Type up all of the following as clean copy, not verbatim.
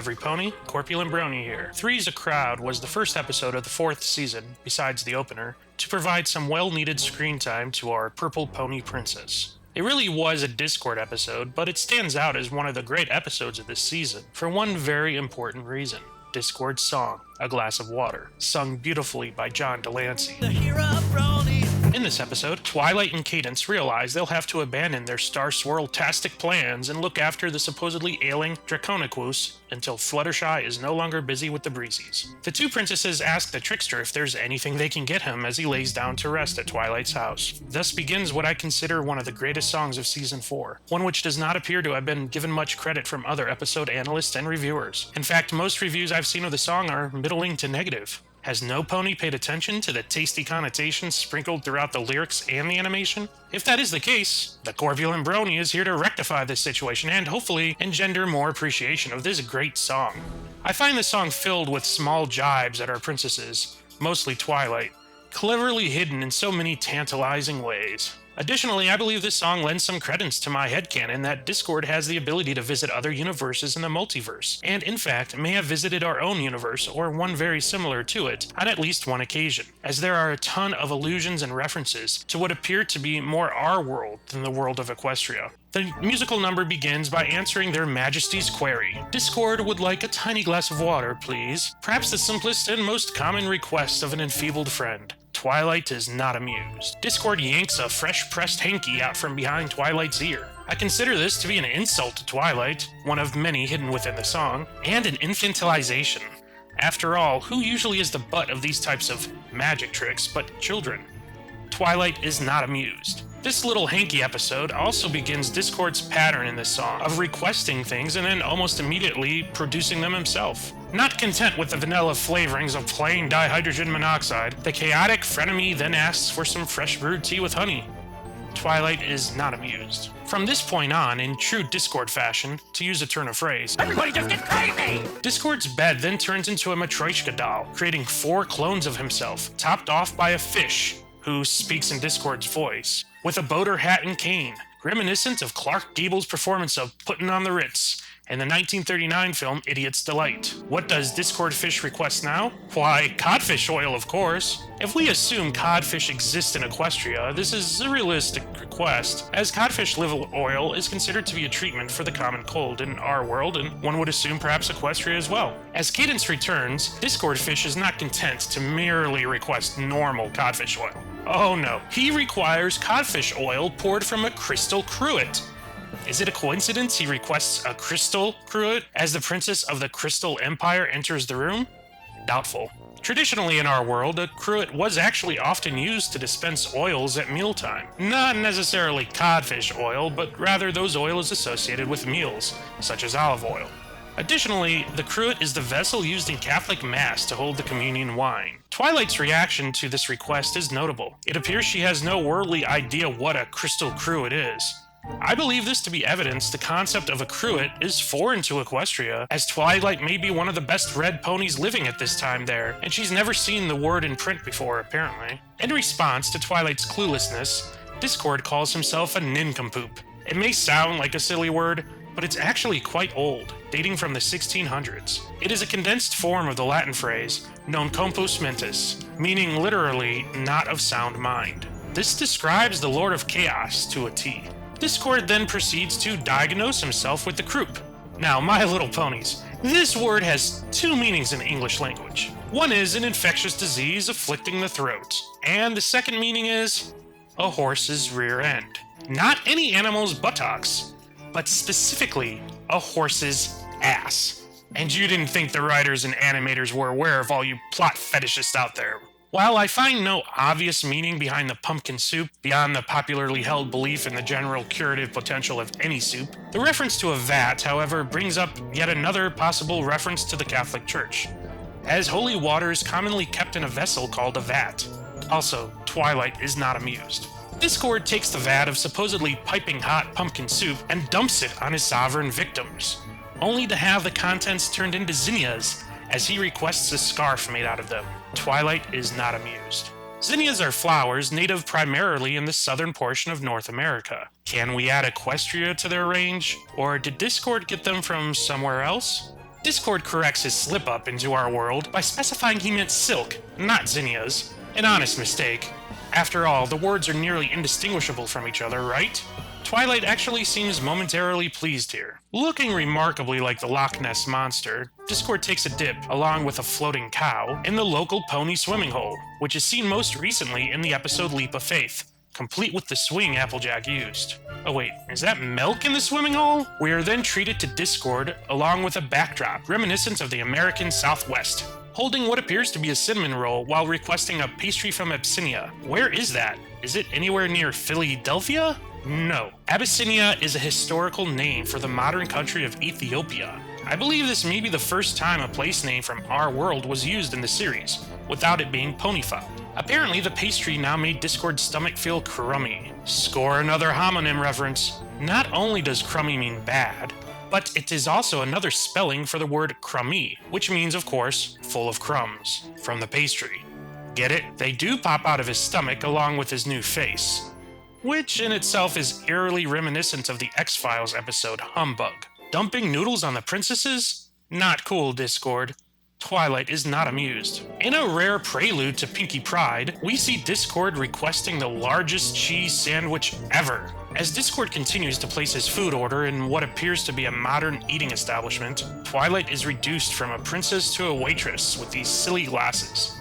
every pony, Corpulent Brony here. Three's a Crowd was the first episode of the 4th season, besides the opener, to provide some well-needed screen time to our purple pony princess. It really was a Discord episode, but it stands out as one of the great episodes of this season, for one very important reason. Discord's song, A Glass of Water, sung beautifully by John Delancey. The hero Brony. In this episode, Twilight and Cadence realize they'll have to abandon their Star Swirl-tastic plans and look after the supposedly ailing Draconicus until Fluttershy is no longer busy with the Breezies. The two princesses ask the trickster if there's anything they can get him as he lays down to rest at Twilight's house. Thus begins what I consider one of the greatest songs of Season 4, one which does not appear to have been given much credit from other episode analysts and reviewers. In fact, most reviews I've seen of the song are middling to negative. Has no pony paid attention to the tasty connotations sprinkled throughout the lyrics and the animation? If that is the case, the Corpulent Brony is here to rectify this situation and hopefully engender more appreciation of this great song. I find the song filled with small jibes at our princesses, mostly Twilight, cleverly hidden in so many tantalizing ways. Additionally, I believe this song lends some credence to my headcanon that Discord has the ability to visit other universes in the multiverse, and in fact may have visited our own universe or one very similar to it on at least one occasion, as there are a ton of allusions and references to what appear to be more our world than the world of Equestria. The musical number begins by answering their Majesty's query. Discord would like a tiny glass of water, please. Perhaps the simplest and most common request of an enfeebled friend. Twilight is not amused. Discord yanks a fresh-pressed hanky out from behind Twilight's ear. I consider this to be an insult to Twilight, one of many hidden within the song, and an infantilization. After all, who usually is the butt of these types of magic tricks but children? Twilight is not amused. This little hanky episode also begins Discord's pattern in this song of requesting things and then almost immediately producing them himself. Not content with the vanilla flavorings of plain dihydrogen monoxide, the chaotic frenemy then asks for some fresh brewed tea with honey. Twilight is not amused. From this point on, in true Discord fashion, to use a turn of phrase, Everybody just get crazy! Discord's bed then turns into a Matryoshka doll, creating 4 clones of himself, topped off by a fish, who speaks in Discord's voice, with a boater hat and cane, reminiscent of Clark Gable's performance of Puttin' on the Ritz in the 1939 film Idiot's Delight. What does Discord Fish request now? Why, codfish oil, of course. If we assume codfish exist in Equestria, this is a realistic request, as codfish liver oil is considered to be a treatment for the common cold in our world, and one would assume perhaps Equestria as well. As Cadence returns, Discord Fish is not content to merely request normal codfish oil. Oh no, he requires codfish oil poured from a crystal cruet. Is it a coincidence he requests a crystal cruet as the princess of the Crystal Empire enters the room? Doubtful. Traditionally in our world, a cruet was actually often used to dispense oils at mealtime. Not necessarily codfish oil, but rather those oils associated with meals, such as olive oil. Additionally, the cruet is the vessel used in Catholic Mass to hold the communion wine. Twilight's reaction to this request is notable. It appears she has no worldly idea what a crystal cruet is. I believe this to be evidence the concept of a cruet is foreign to Equestria, as Twilight may be one of the best red ponies living at this time there, and she's never seen the word in print before, apparently. In response to Twilight's cluelessness, Discord calls himself a nincompoop. It may sound like a silly word, but it's actually quite old, dating from the 1600s. It is a condensed form of the Latin phrase, non compos mentis, meaning literally, not of sound mind. This describes the Lord of Chaos to a T. Discord then proceeds to diagnose himself with the croup. Now, my little ponies, this word has 2 meanings in the English language. One is an infectious disease afflicting the throat, and the second meaning is a horse's rear end. Not any animal's buttocks, but specifically a horse's ass. And you didn't think the writers and animators were aware of all you plot fetishists out there. While I find no obvious meaning behind the pumpkin soup beyond the popularly held belief in the general curative potential of any soup, the reference to a vat, however, brings up yet another possible reference to the Catholic Church, as holy water is commonly kept in a vessel called a vat. Also, Twilight is not amused. Discord takes the vat of supposedly piping hot pumpkin soup and dumps it on his sovereign victims, only to have the contents turned into zinnias as he requests a scarf made out of them. Twilight is not amused. Zinnias are flowers native primarily in the southern portion of North America. Can we add Equestria to their range, or did Discord get them from somewhere else? Discord corrects his slip-up into our world by specifying he meant silk, not zinnias. An honest mistake. After all, the words are nearly indistinguishable from each other, right? Twilight actually seems momentarily pleased here. Looking remarkably like the Loch Ness Monster, Discord takes a dip, along with a floating cow, in the local pony swimming hole, which is seen most recently in the episode Leap of Faith, complete with the swing Applejack used. Oh wait, is that milk in the swimming hole? We are then treated to Discord, along with a backdrop reminiscent of the American Southwest, holding what appears to be a cinnamon roll while requesting a pastry from Abyssinia. Where is that? Is it anywhere near Philadelphia? No. Abyssinia is a historical name for the modern country of Ethiopia. I believe this may be the first time a place name from our world was used in the series, without it being ponyfound. Apparently, the pastry now made Discord's stomach feel crummy. Score another homonym reference. Not only does crummy mean bad, but it is also another spelling for the word crummy, which means, of course, full of crumbs, from the pastry. Get it? They do pop out of his stomach along with his new face, which in itself is eerily reminiscent of the X-Files episode Humbug. Dumping noodles on the princesses? Not cool, Discord. Twilight is not amused. In a rare prelude to Pinky Pride, we see Discord requesting the largest cheese sandwich ever. As Discord continues to place his food order in what appears to be a modern eating establishment, Twilight is reduced from a princess to a waitress with these silly glasses.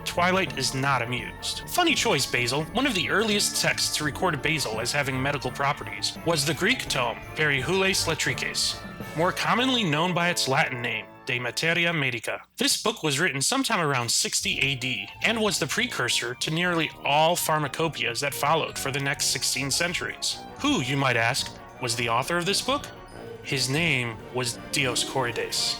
Twilight is not amused. Funny choice, Basil. One of the earliest texts to record basil as having medical properties was the Greek tome Perihules Latrices, more commonly known by its Latin name, De Materia Medica. This book was written sometime around 60 AD and was the precursor to nearly all pharmacopoeias that followed for the next 16 centuries. Who, you might ask, was the author of this book? His name was Dioscorides.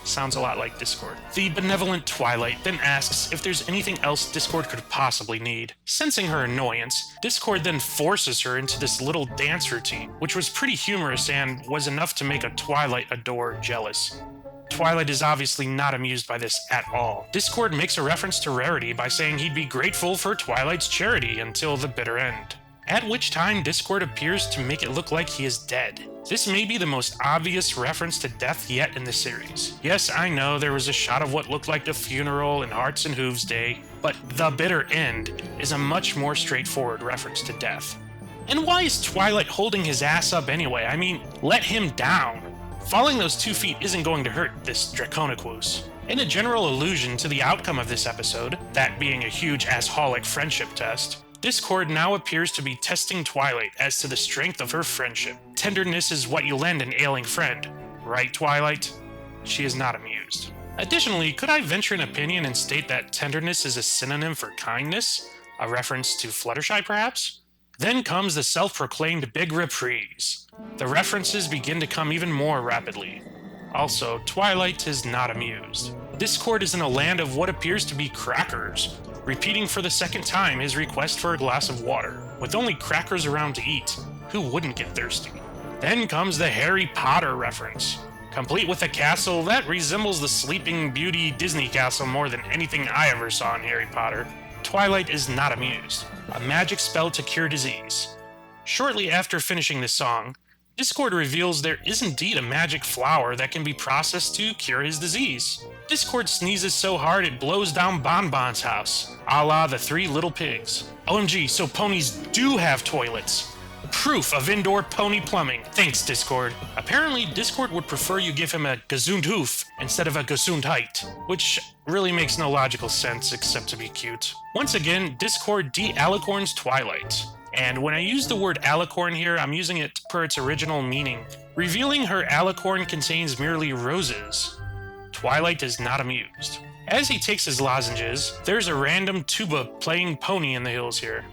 Sounds a lot like Discord. The benevolent Twilight then asks if there's anything else Discord could possibly need. Sensing her annoyance, Discord then forces her into this little dance routine, which was pretty humorous and was enough to make a Twilight adorer jealous. Twilight is obviously not amused by this at all. Discord makes a reference to Rarity by saying he'd be grateful for Twilight's charity until the bitter end, at which time Discord appears to make it look like he is dead. This may be the most obvious reference to death yet in the series. Yes, I know there was a shot of what looked like the funeral in Hearts and Hooves Day, but the bitter end is a much more straightforward reference to death. And why is Twilight holding his ass up anyway? I mean, let him down. Falling those 2 feet isn't going to hurt this Draconicus. In a general allusion to the outcome of this episode, that being a huge assholic friendship test, Discord now appears to be testing Twilight as to the strength of her friendship. Tenderness is what you lend an ailing friend. Right, Twilight? She is not amused. Additionally, could I venture an opinion and state that tenderness is a synonym for kindness? A reference to Fluttershy, perhaps? Then comes the self-proclaimed big reprise. The references begin to come even more rapidly. Also, Twilight is not amused. Discord is in a land of what appears to be crackers, repeating for the second time his request for a glass of water. With only crackers around to eat, who wouldn't get thirsty? Then comes the Harry Potter reference, complete with a castle that resembles the Sleeping Beauty Disney castle more than anything I ever saw in Harry Potter. Twilight is not amused. A magic spell to cure disease. Shortly after finishing the song, Discord reveals there is indeed a magic flower that can be processed to cure his disease. Discord sneezes so hard it blows down Bonbon's house, a la the 3 Little Pigs. OMG, so ponies do have toilets. Proof of indoor pony plumbing. Thanks, Discord. Apparently, Discord would prefer you give him a Gesundhoof instead of a Gesundheit, which really makes no logical sense except to be cute. Once again, Discord de-alicorns Twilight. And when I use the word alicorn here, I'm using it per its original meaning, revealing her alicorn contains merely roses. Twilight is not amused. As he takes his lozenges, there's a random tuba playing pony in the hills here.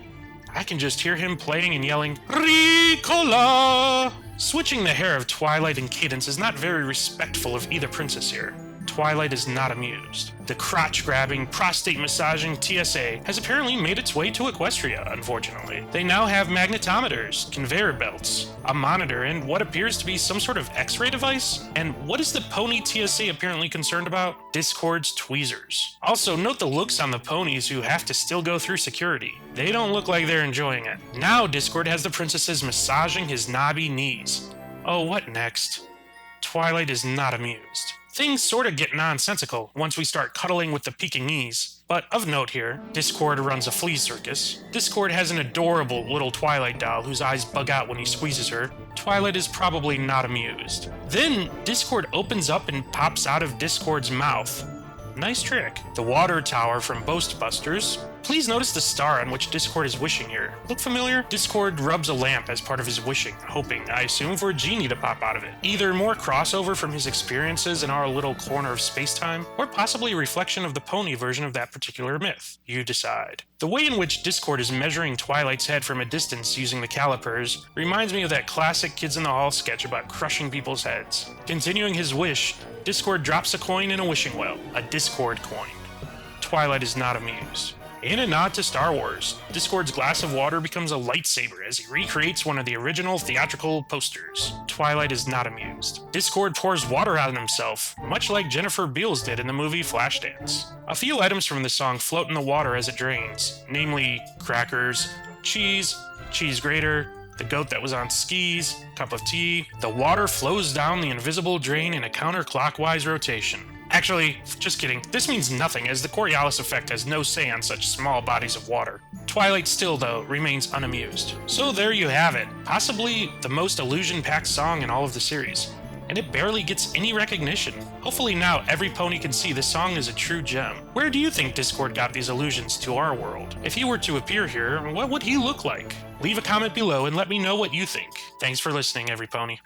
I can just hear him playing and yelling, Ricola! Switching the hair of Twilight and Cadence is not very respectful of either princess here. Twilight is not amused. The crotch-grabbing, prostate-massaging TSA has apparently made its way to Equestria, unfortunately. They now have magnetometers, conveyor belts, a monitor, and what appears to be some sort of X-ray device. And what is the pony TSA apparently concerned about? Discord's tweezers. Also, note the looks on the ponies who have to still go through security. They don't look like they're enjoying it. Now Discord has the princesses massaging his knobby knees. Oh, what next? Twilight is not amused. Things sorta get nonsensical once we start cuddling with the Pekingese. But of note here, Discord runs a flea circus. Discord has an adorable little Twilight doll whose eyes bug out when he squeezes her. Twilight is probably not amused. Then, Discord opens up and pops out of Discord's mouth. Nice trick. The water tower from Ghostbusters. Please notice the star on which Discord is wishing here. Look familiar? Discord rubs a lamp as part of his wishing, hoping, I assume, for a genie to pop out of it. Either more crossover from his experiences in our little corner of space-time, or possibly a reflection of the pony version of that particular myth. You decide. The way in which Discord is measuring Twilight's head from a distance using the calipers reminds me of that classic Kids in the Hall sketch about crushing people's heads. Continuing his wish, Discord drops a coin in a wishing well, a Discord coin. Twilight is not amused. In a nod to Star Wars, Discord's glass of water becomes a lightsaber as he recreates one of the original theatrical posters. Twilight is not amused. Discord pours water out on himself, much like Jennifer Beals did in the movie Flashdance. A few items from the song float in the water as it drains, namely crackers, cheese grater, the goat that was on skis, cup of tea. The water flows down the invisible drain in a counterclockwise rotation. Actually, just kidding. This means nothing, as the Coriolis effect has no say on such small bodies of water. Twilight still, though, remains unamused. So there you have it. Possibly the most illusion-packed song in all of the series. And it barely gets any recognition. Hopefully now every pony can see this song is a true gem. Where do you think Discord got these allusions to our world? If he were to appear here, what would he look like? Leave a comment below and let me know what you think. Thanks for listening, every pony.